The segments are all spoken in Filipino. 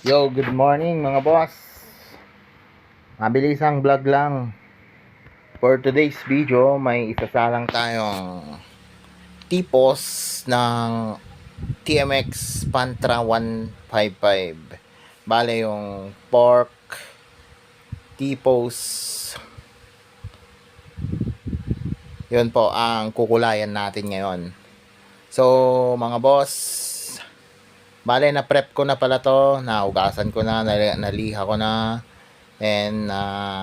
Yo, good morning mga boss. Mabilisang vlog lang. For today's video, may isasalang tayong tipos ng TMX Pantra 155. Bale yung pork tipos. Yun po ang kukulayan natin ngayon. So, mga boss, bale na prep ko na pala to, nahugasan ko na, naliha ko na. And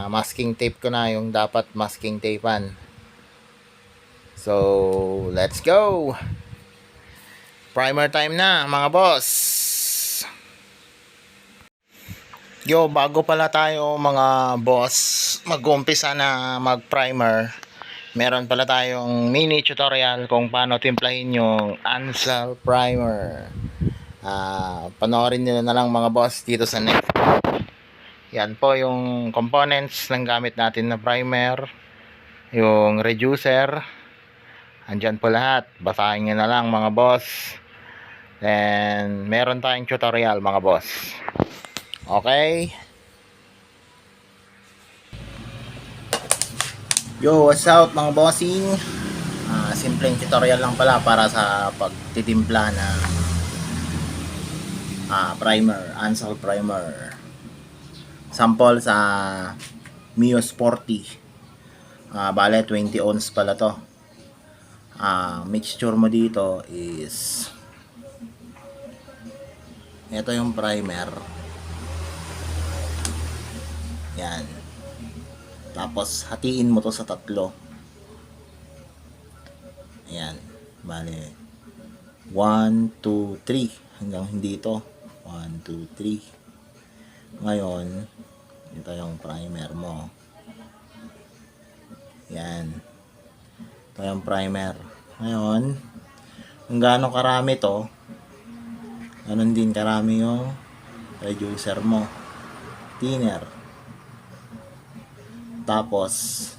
masking tape ko na yung dapat masking tapean. So, let's go! Primer time na mga boss. Yo, bago pala tayo mga boss mag-umpisa na mag-primer, meron pala tayong mini tutorial kung paano timplahin yung Ansal primer. Panoorin nyo na lang mga boss dito sa next. Yan po yung components ng gamit natin na primer, yung reducer, andyan po lahat, basahin nyo na lang mga boss. Then meron tayong tutorial mga boss. Okay, yo, what's up mga bossing. Simpleng tutorial lang pala para sa pagtitimpla ng primer, Ansal primer. Sample sa Mio Sporty. Bale 20 ounce pala to. Mixture mo dito is ito yung primer. Yan. Tapos hatiin mo to sa tatlo. Ayan. Bale 1, 2, 3 hanggang hindi to. 1, 2, 3. Ngayon, ito yung primer mo. Yan. Ito yung primer. Ngayon, kung gaano karami to, ganun din karami yung reducer mo. Thinner. Tapos,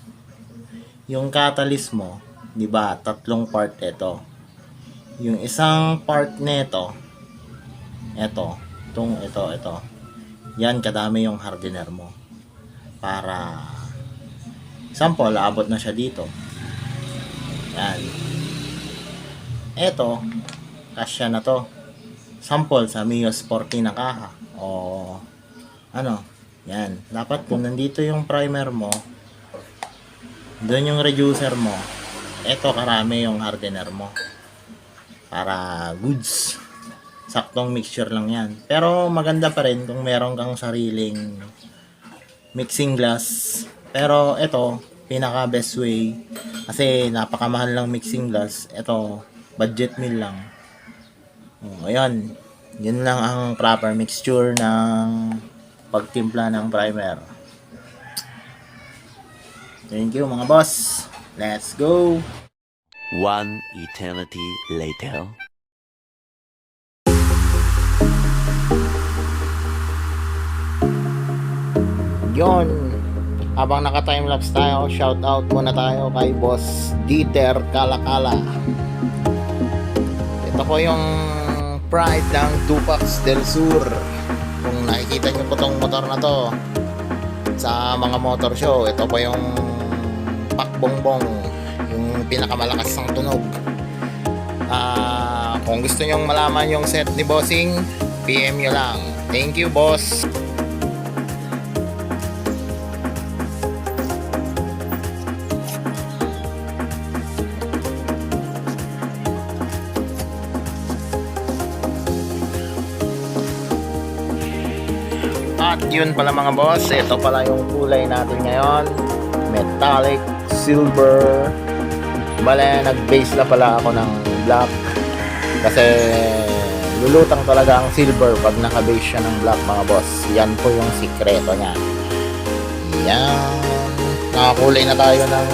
yung catalyst mo, di ba, tatlong part ito. Yung isang part nito, ito. Yan, kadami yung hardener mo. Para, sample, abot na siya dito. Yan. Ito, kasya na to. Sample sa Mio Sporty na kaha. O, ano, yan. Dapat kung nandito yung primer mo, doon yung reducer mo, ito karami yung hardener mo. Para goods. Saktong mixture lang yan. Pero maganda pa rin kung meron kang sariling mixing glass. Pero ito, pinaka best way. Kasi napakamahal lang mixing glass. Ito, budget meal lang. Ayan. Yun lang ang proper mixture ng pagtimpla ng primer. Thank you mga boss. Let's go! One eternity later. Yon, habang naka-timelapse tayo, shout out muna tayo kay Boss Dieter Kalakala. Ito po yung pride ng Tupac del Sur. Kung nakikita nyo po tong motor na to sa mga motor show, ito po yung pakbongbong, yung pinakamalakas ng tunog. Kung gusto nyong malaman yung set ni Bossing, PM nyo lang. Thank you boss. At yun pala mga boss, ito pala yung kulay natin ngayon, metallic silver. Bale, nag-base na pala ako ng black kasi lulutang talaga ang silver pag naka-base siya ng black mga boss. Yan po yung sikreto niya. Yan, nakakulay na tayo ng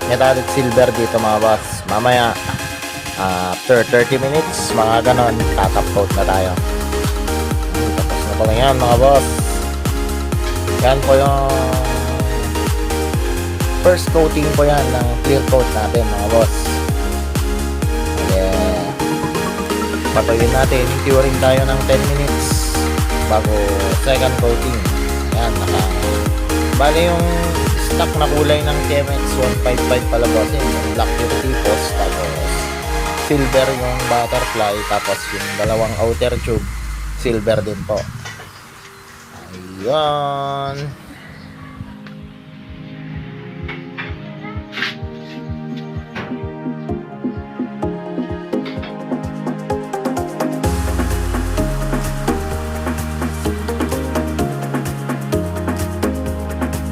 metallic silver dito mga boss. Mamaya after 30 minutes mga ganon, tatap coat na tayo. Tapos na yan mga boss. Yan po yung first coating po yan ng clear coat natin mga boss. Yeah. Patayin natin, curing tayo ng 10 minutes. bago second coating. Yan, bali yung stock na kulay ng TMX 155 pala bossing. Yung black yung tipos, tapos silver yung butterfly, tapos yung dalawang outer tube silver din po. Ayun.